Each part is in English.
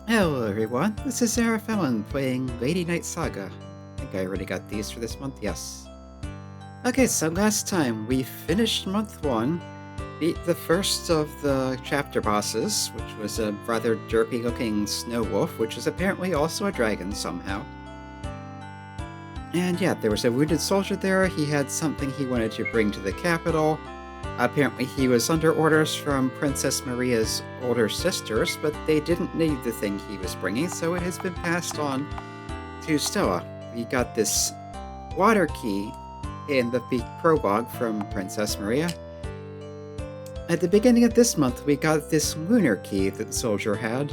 Hello everyone, this is Sarah Fallon playing Lady Knight Saga. I think I already got these for this month, yes. Okay, so last time we finished month 1, beat the first of the chapter bosses, which was a rather derpy looking snow wolf, which is apparently also a dragon somehow. And yeah, there was a wounded soldier there. He had something he wanted to bring to the capital. Apparently he was under orders from Princess Maria's older sisters, but they didn't need the thing he was bringing, so it has been passed on to Stella. We got this water key in the prologue from Princess Maria. At the beginning of this month, we got this lunar key that the soldier had.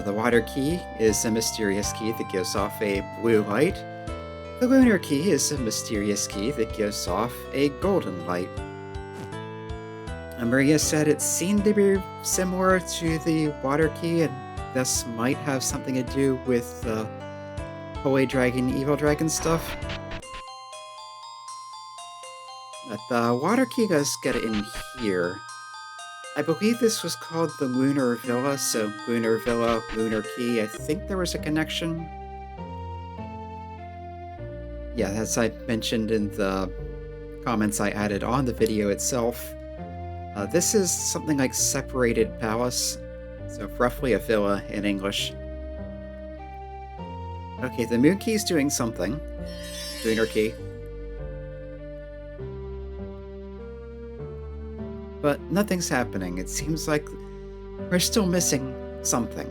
The water key is a mysterious key that gives off a blue light. The lunar key is a mysterious key that gives off a golden light. Maria said it seemed to be similar to the water key and thus might have something to do with the Holy Dragon, Evil Dragon stuff. But the water key, let's get it in here. I believe this was called the Lunar Villa, so Lunar Villa, Lunar Key. I think there was a connection. Yeah, as I mentioned in the comments I added on the video itself, this is something like separated palace, so roughly a villa in English. Okay, the moon key's doing something. Lunar key. But nothing's happening. It seems like we're still missing something.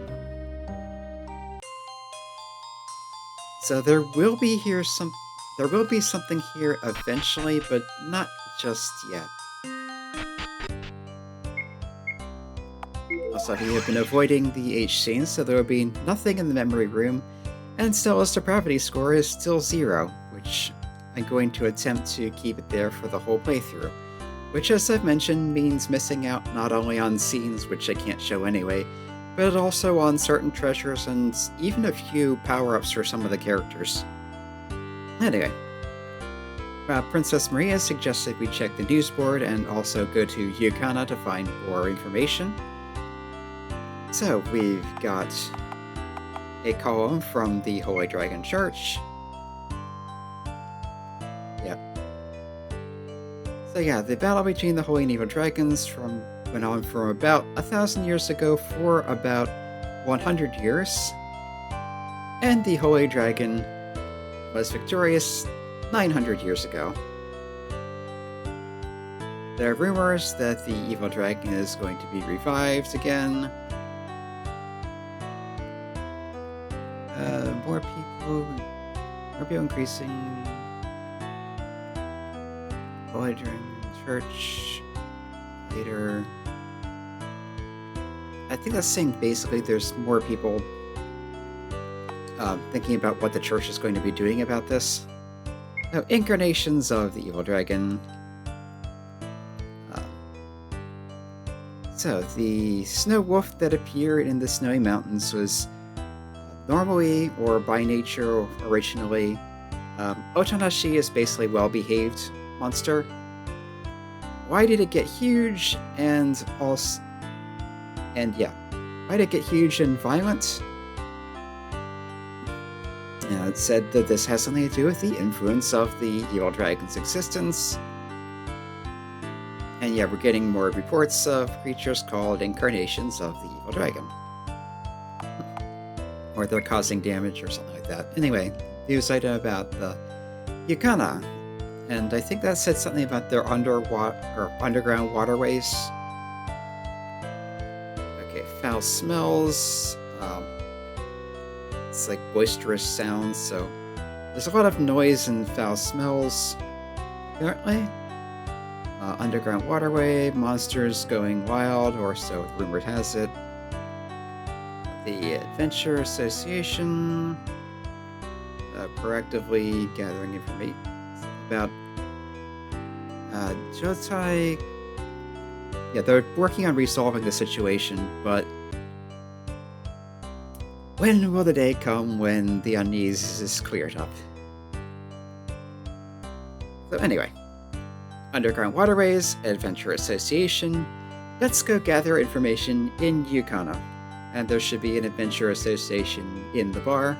So there will be something here eventually, but not just yet. Also, we have been avoiding the H scene, so there will be nothing in the memory room, and Stella's depravity score is still 0, which I'm going to attempt to keep it there for the whole playthrough. Which, as I've mentioned, means missing out not only on scenes, which I can't show anyway, but also on certain treasures and even a few power-ups for some of the characters. Anyway, Princess Maria suggested we check the news board and also go to Yukana to find more information. So we've got a column from the Holy Dragon Church. Yep. So yeah, the battle between the Holy and Evil Dragons went on from about 1,000 years ago for about 100 years. And the Holy Dragon was victorious 900 years ago. There are rumors that the Evil Dragon is going to be revived again. More people increasing. Holy Dragon Church later. I think that's saying basically there's more people thinking about what the church is going to be doing about this. Now, incarnations of the Evil Dragon. So, the snow wolf that appeared in the snowy mountains was normally, or by nature, originally, Otanashi is basically well-behaved monster. Why did it get huge and why did it get huge and violent? It said that this has something to do with the influence of the Evil Dragon's existence. And yeah, we're getting more reports of creatures called incarnations of the Evil Dragon. Or they're causing damage or something like that. Anyway, news item about the Yukana. And I think that said something about their underground waterways. Okay, foul smells. It's like boisterous sounds, so there's a lot of noise and foul smells, apparently. Underground waterway, monsters going wild, or so rumor has it. The Adventure Association, proactively gathering information about Jotai. Yeah, they're working on resolving the situation, but when will the day come when the unease is cleared up? So anyway, Underground Waterways, Adventure Association, let's go gather information in Yukana. and there should be an adventure association in the bar.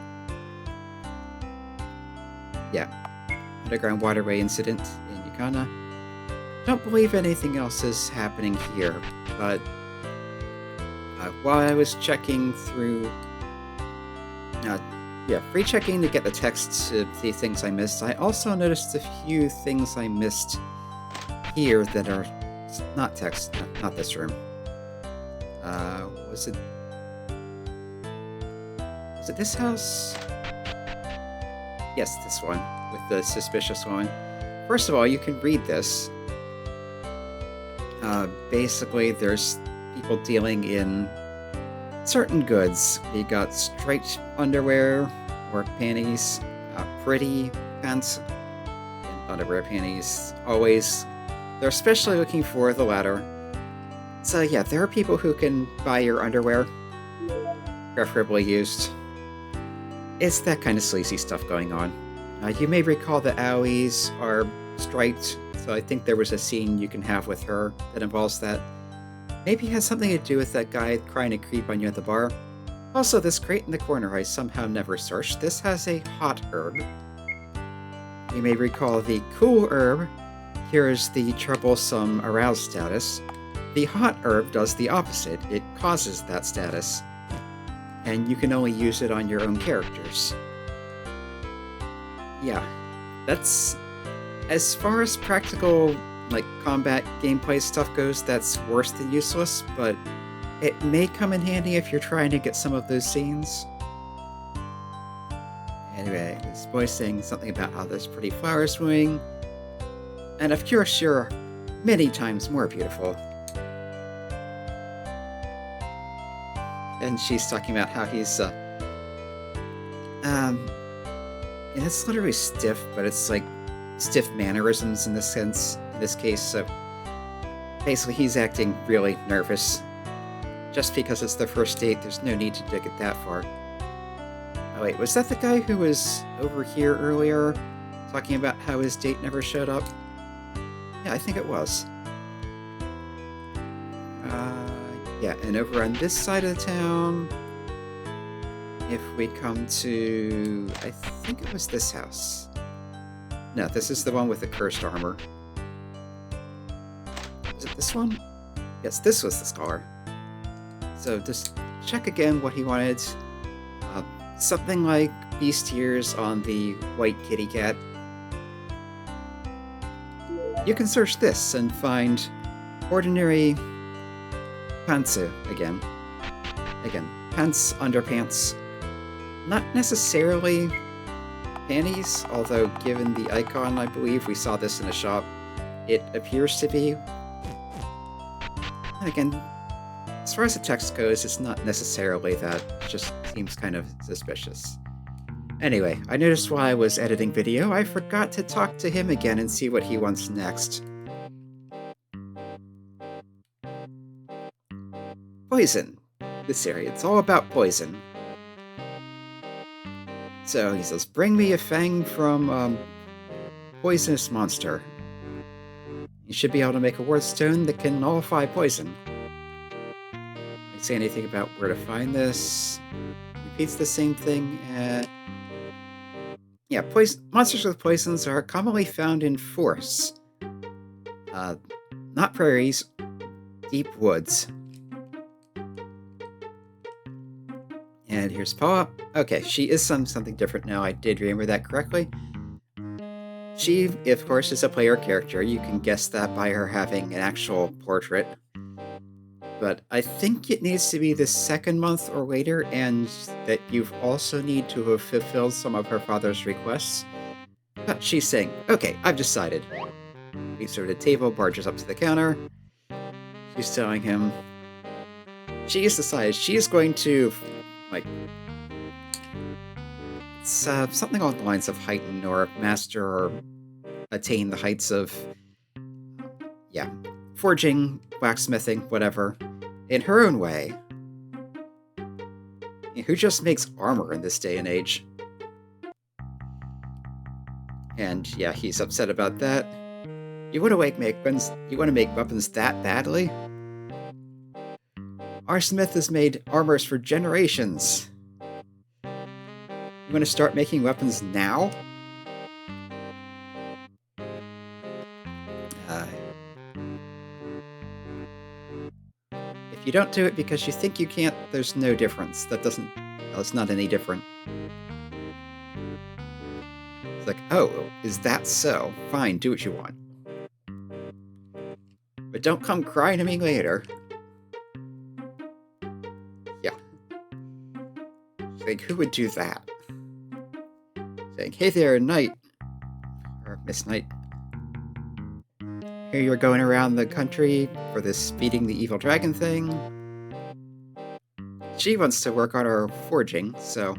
Yeah, underground waterway incident in Yukana. Don't believe anything else is happening here, but while I was checking through, free checking to get the text to see things I missed, I also noticed a few things I missed here that are not text, not this room. Was it this house? Yes, this one, with the suspicious one. First of all, you can read this. Basically, there's people dealing in certain goods. You got striped underwear or panties, pretty pants, and underwear panties. Always, they're especially looking for the latter. So yeah, there are people who can buy your underwear, preferably used. It's that kind of sleazy stuff going on. You may recall the alleys are striped, so I think there was a scene you can have with her that involves that. Maybe it has something to do with that guy trying to creep on you at the bar. Also, this crate in the corner I somehow never searched. This has a hot herb. You may recall the cool herb. Here's the troublesome aroused status. The hot herb does the opposite. It causes that status. And you can only use it on your own characters. Yeah, that's... As far as practical, combat gameplay stuff goes, that's worse than useless, but it may come in handy if you're trying to get some of those scenes. Anyway, this boy saying something about how there's pretty flowers swimming. And of course, you're many times more beautiful. And she's talking about how he's, and it's literally stiff, but it's like stiff mannerisms in this sense, in this case, so basically he's acting really nervous. Just because it's their first date, there's no need to dig it that far. Oh wait, was that the guy who was over here earlier, talking about how his date never showed up? Yeah, I think it was. Yeah, and over on this side of the town, if we come to, I think it was this house. No, this is the one with the cursed armor. Is it this one? Yes, this was the scholar. So just check again what he wanted. Something like beast ears on the white kitty cat. You can search this and find ordinary pantsu again. Pants, underpants. Not necessarily panties, although given the icon, I believe we saw this in a shop, it appears to be. And again, as far as the text goes, it's not necessarily that. It just seems kind of suspicious. Anyway, I noticed while I was editing video, I forgot to talk to him again and see what he wants next. Poison. This area, it's all about poison. So he says, bring me a fang from poisonous monster. You should be able to make a word stone that can nullify poison. Did say anything about where to find this? Repeats the same thing. Yeah, monsters with poisons are commonly found in forests. Not prairies, deep woods. And here's Paula. Okay, she is something different now. I did remember that correctly. She, of course, is a player character. You can guess that by her having an actual portrait. But I think it needs to be the second month or later, and that you've also need to have fulfilled some of her father's requests. But she's saying, okay, I've decided. Leaves her at a table, barges up to the counter. She's telling him she's decided she's going to, it's something along the lines of heighten or master or attain the heights of, forging, blacksmithing, whatever, in her own way. Who just makes armor in this day and age? And yeah, he's upset about that. You want to make weapons? You want to make weapons that badly? Our smith has made armors for generations. You want to start making weapons now? If you don't do it because you think you can't, there's no difference. That's not any different. It's like, oh, is that so? Fine, do what you want. But don't come crying to me later. Yeah. Like, who would do that? Saying, hey there, Knight. Or Miss Knight. Here you're going around the country for this beating the evil dragon thing. She wants to work on her forging, so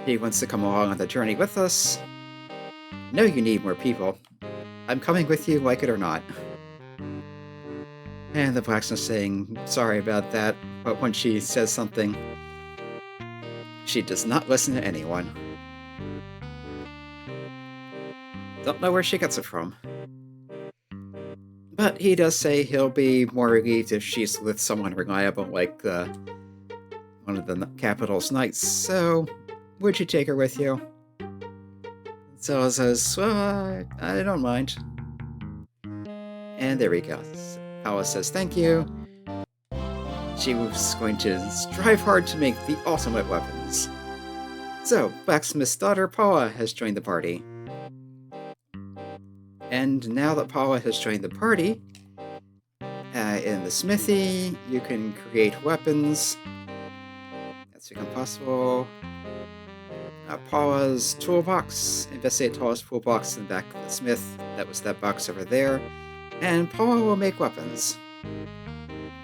he wants to come along on the journey with us. No, you need more people. I'm coming with you, like it or not. And the blacksmith saying, sorry about that, but when she says something, she does not listen to anyone. Don't know where she gets it from. But he does say he'll be more relieved if she's with someone reliable like one of the capital's knights, so would you take her with you? So says, well, I don't mind. And there we go. Paula says thank you. She was going to strive hard to make the ultimate weapons. So, blacksmith's daughter Paula has joined the party. And now that Paula has joined the party, in the smithy, you can create weapons. That's become possible. Paula's toolbox. Investigate Paula's toolbox in the back of the smith. That was that box over there. And Paula will make weapons.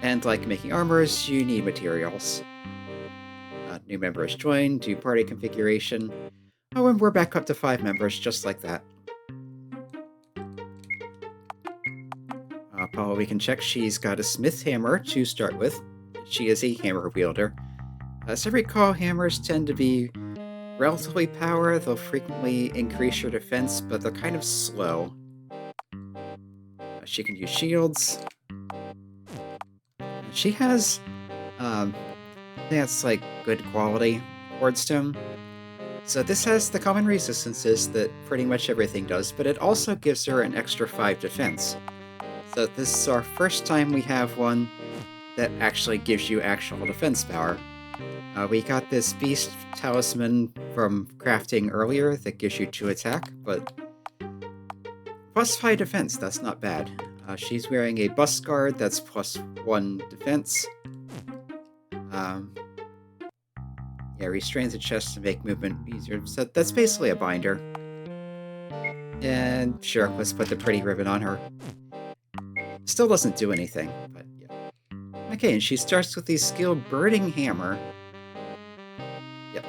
And like making armors, you need materials. New members join, do party configuration. Oh, and we're back up to 5 members, just like that. Paula, we can check she's got a smith hammer to start with. She is a hammer wielder. As I recall, hammers tend to be relatively power. They'll frequently increase your defense, but they're kind of slow. She can use shields. She has, that's like good quality wardstone. So this has the common resistances that pretty much everything does, but it also gives her an extra 5 defense. So this is our first time we have one that actually gives you actual defense power. We got this beast talisman from crafting earlier that gives you 2 attack, but plus 5 defense, that's not bad. She's wearing a bust guard that's plus 1 defense. Yeah, restrains the chest to make movement easier. So that's basically a binder. And sure, let's put the pretty ribbon on her. Still doesn't do anything, but yeah. Okay, and she starts with the skilled birding hammer. Yep.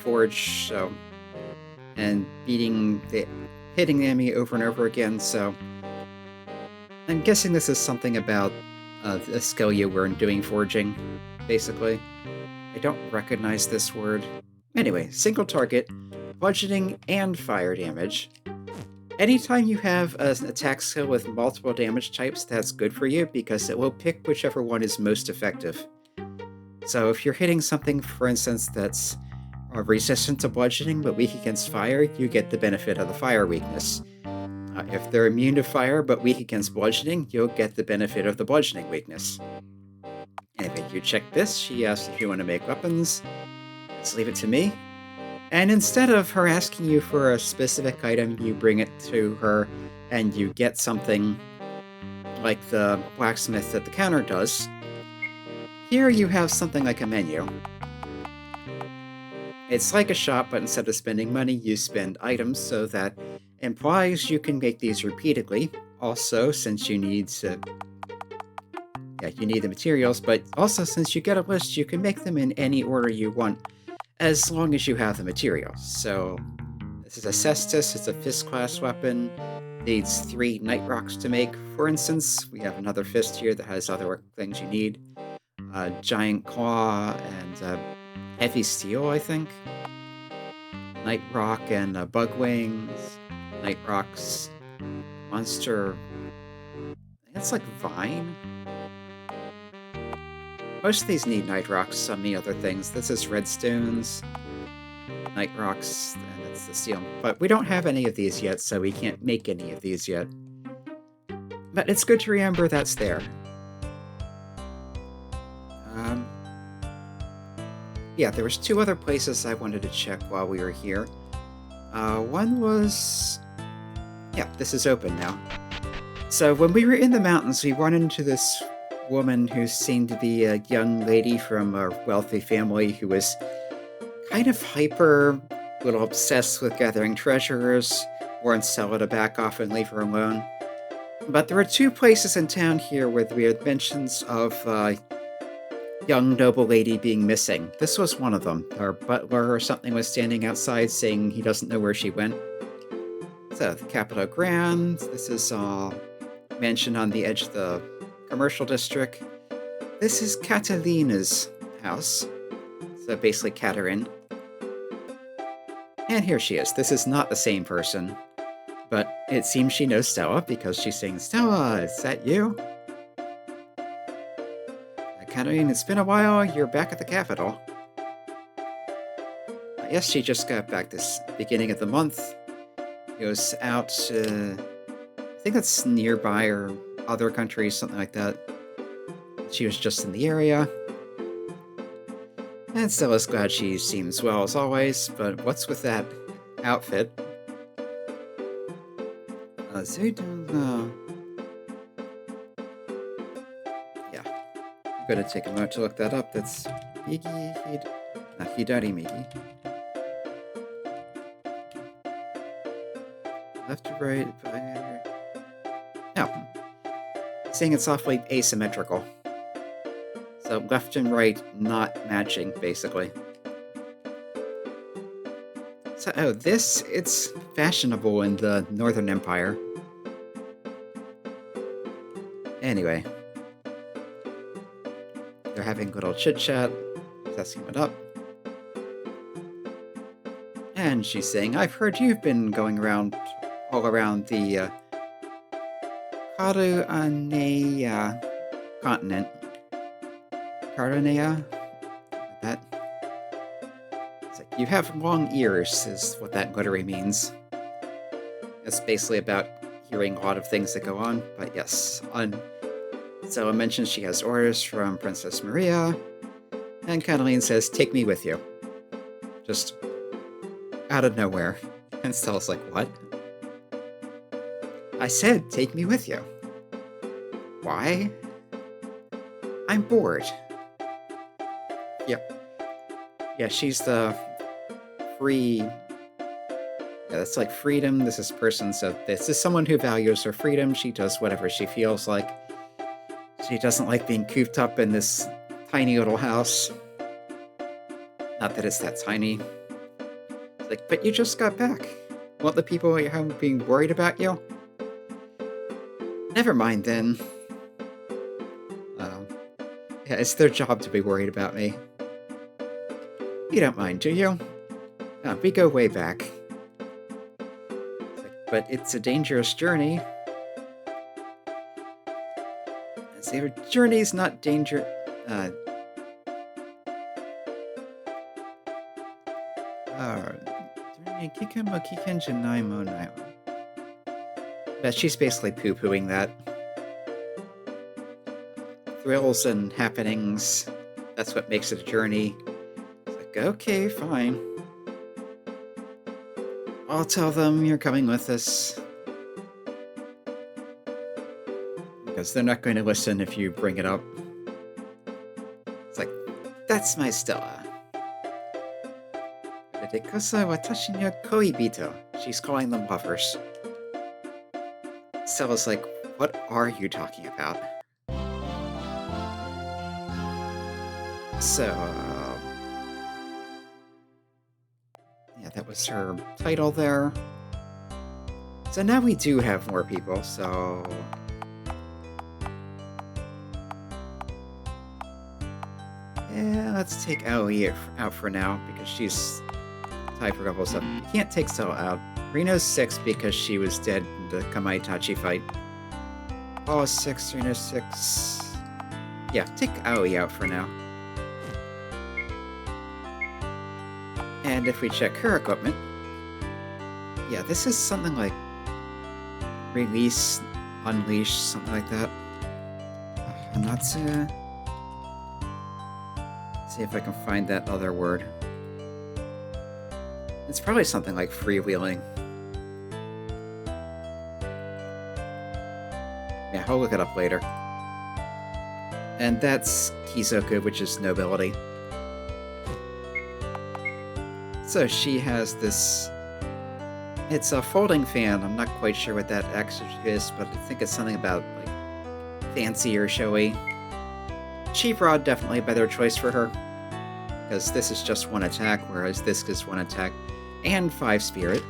Forge, so... And hitting the enemy over and over again, so... I'm guessing this is something about a skill you learn doing forging, basically. I don't recognize this word. Anyway, single target, bludgeoning, and fire damage. Anytime you have an attack skill with multiple damage types, that's good for you because it will pick whichever one is most effective. So if you're hitting something, for instance, that's resistant to bludgeoning but weak against fire, you get the benefit of the fire weakness. If they're immune to fire but weak against bludgeoning, you'll get the benefit of the bludgeoning weakness. Anyway, you check this. She asks if you want to make weapons. Let's leave it to me. And instead of her asking you for a specific item, you bring it to her and you get something like the blacksmith at the counter does. Here you have something like a menu. It's like a shop, but instead of spending money, you spend items, so that implies you can make these repeatedly. Also, since you need you need the materials, but also since you get a list, you can make them in any order you want, as long as you have the materials. So, this is a cestus, it's a fist-class weapon, needs 3 night rocks to make. For instance, we have another fist here that has other things you need. Giant claw and heavy steel, I think. Night rock and bug wings, night rocks, monster, It's like vine. Most of these need night rocks, some need other things. This is redstones, night rocks, and that's the steel. But we don't have any of these yet, so we can't make any of these yet. But it's good to remember that's there. Yeah, there was 2 other places I wanted to check while we were here. One was... Yeah, this is open now. So when we were in the mountains, we run into this woman who seemed to be a young lady from a wealthy family who was kind of hyper, a little obsessed with gathering treasures, won't sell her to back off and leave her alone. But there were 2 places in town here where we had mentions of young noble lady being missing. This was one of them. Our butler or something was standing outside saying he doesn't know where she went. So, the capital Gran. This is mentioned on the edge of the commercial district. This is Catarine's house. So basically Catarine. And here she is. This is not the same person. But it seems she knows Stella because she's saying, Stella, is that you? Catarine, it's been a while. You're back at the capital. Yes, she just got back this beginning of the month. It was out, I think that's nearby or other countries, something like that. She was just in the area. And Stella's glad she seems well as always, but what's with that outfit? I don't know. Yeah. I'm gonna take a moment to look that up. That's Hidari Migi. Left to right. No. Saying it's awfully asymmetrical. So left and right not matching, basically. So, oh, it's fashionable in the Northern Empire. Anyway. They're having a little chit-chat. Testing it up. And she's saying, I've heard you've been going around, all around the, Caruanea continent. Caruanea? That... It's like, you have long ears, is what that literally means. It's basically about hearing a lot of things that go on, but yes. So it mentions she has orders from Princess Maria, and Catarine says, take me with you. Just out of nowhere. And Stella's like, what? I said, take me with you. Why? I'm bored. Yep. Yeah, she's the free... Yeah, that's like freedom. This is person, so this is someone who values her freedom. She does whatever she feels like. She doesn't like being cooped up in this tiny little house. Not that it's that tiny. It's like, but you just got back. Won't the people at your home be worried about you? Never mind then. Yeah, it's their job to be worried about me. You don't mind, do you? We go way back. But it's a dangerous journey. Your journey's not danger. But she's basically poo-pooing that. Thrills and happenings. That's what makes it a journey. It's like, okay, fine. I'll tell them you're coming with us. Because they're not going to listen if you bring it up. It's like, that's my Stella. She's calling them lovers. Stella's like, what are you talking about? So, yeah, that was her title there. So now we do have more people, so... Yeah, let's take Aoi out for now, because she's tied for level 7. You can't take Stella out. Reno's 6 because she was dead in the Kamaitachi fight. Paula 6, Serena 6. Yeah, take Aoi out for now. And if we check her equipment, yeah, this is something like release, unleash, something like that. I'm not see if I can find that other word. It's probably something like freewheeling. Yeah, I'll look it up later. And that's Kizoku, which is nobility. So she has this... It's a folding fan. I'm not quite sure what that actually is, but I think it's something about, like, fancy or showy. Cheap rod, definitely a better choice for her. Because this is just 1 attack, whereas this is 1 attack and 5 spirit.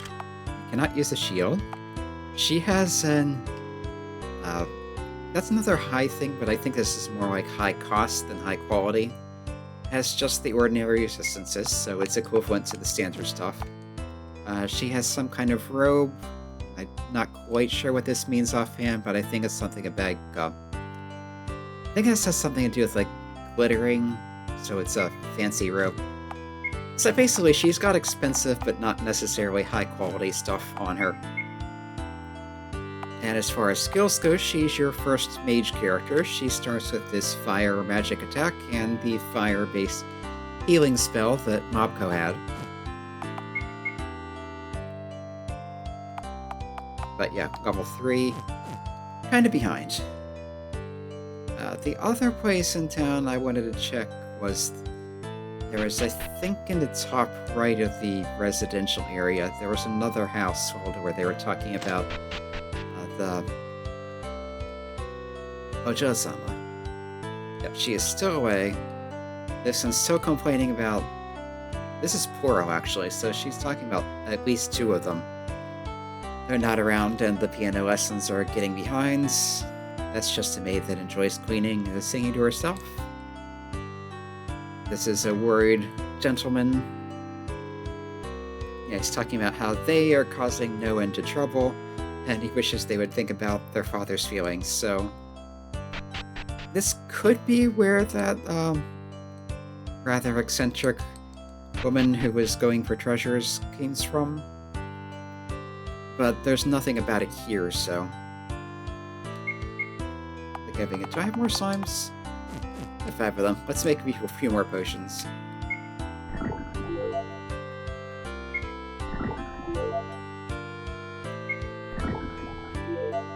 You cannot use a shield. She has an... that's another high thing, but I think this is more like high cost than high quality. Has just the ordinary resistances, so it's equivalent to the standard stuff. She has some kind of robe. I'm not quite sure what this means offhand, but I think it's something about... I think this has something to do with, like, glittering, so it's a fancy robe. So basically, she's got expensive but not necessarily high-quality stuff on her. And as far as skills go, she's your first mage character. She starts with this fire magic attack and the fire-based healing spell that Mobko had. But yeah, level 3, kind of behind. The other place in town I wanted to check was... There was, I think, in the top right of the residential area, there was another household where they were talking about the Ojo-sama. Yep, she is still away. This one's still complaining about... This is Poro, actually, so she's talking about at least 2 of them. They're not around, and the piano lessons are getting behind. That's just a maid that enjoys cleaning and singing to herself. This is a worried gentleman. Yeah, he's talking about how they are causing no end to trouble, and he wishes they would think about their father's feelings, so... This could be where that, rather eccentric woman who was going for treasures came from. But there's nothing about it here, so... Do I have more slimes? I have 5 of them. Let's make a few more potions.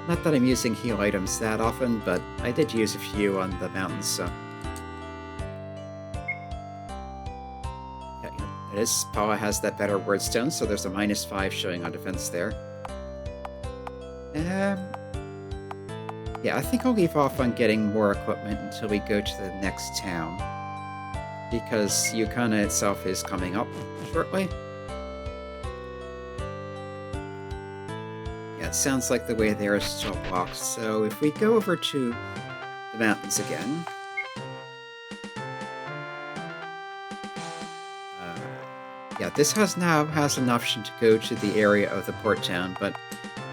Not that I'm using heal items that often, but I did use a few on the mountains, so... Yeah, it is. Paula has that better wordstone, so there's a -5 showing on defense there. Yeah, I think I'll leave off on getting more equipment until we go to the next town. Because Yukana itself is coming up shortly. Yeah, it sounds like the way there is still blocked, so if we go over to the mountains again... yeah, this now has an option to go to the area of the port town, but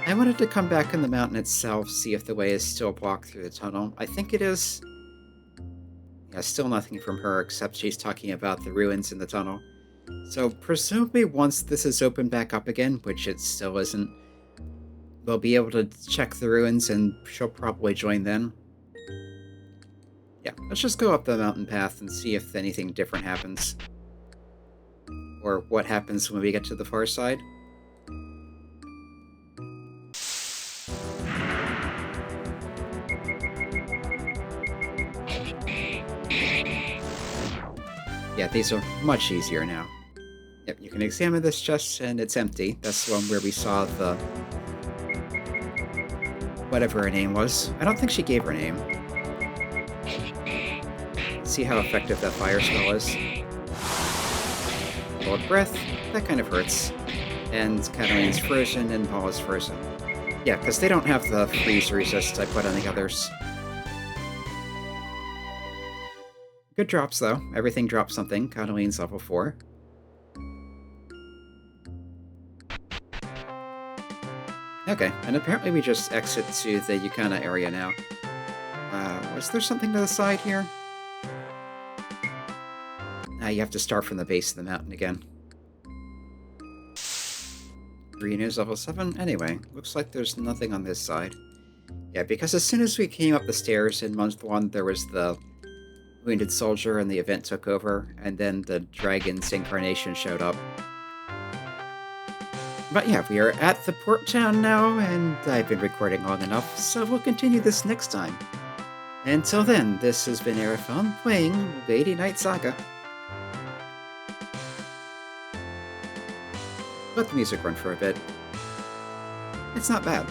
I wanted to come back in the mountain itself, see if the way is still blocked through the tunnel. I think it is. Yeah, still nothing from her, except she's talking about the ruins in the tunnel. So presumably once this is opened back up again, which it still isn't, we'll be able to check the ruins and she'll probably join then. Yeah, let's just go up the mountain path and see if anything different happens. Or what happens when we get to the far side. Yeah, these are much easier now. Yep, you can examine this chest and it's empty. That's the one where we saw the... whatever her name was. I don't think she gave her name. See how effective that fire spell is. Cold breath, that kind of hurts. And Catarine's frozen and Paula's frozen. Yeah, because they don't have the freeze resist I put on the others. Good drops, though. Everything drops something. Catarine's level 4. Okay, and apparently we just exit to the Yukana area now. Was there something to the side here? You have to start from the base of the mountain again. Green is level 7? Anyway, looks like there's nothing on this side. Yeah, because as soon as we came up the stairs in month 1, there was the wounded soldier and the event took over, and then the dragon's incarnation showed up. But yeah, we are at the port town now, and I've been recording long enough, so we'll continue this next time. Until then, this has been Arifon playing Lady Knight Saga. Let the music run for a bit. It's not bad.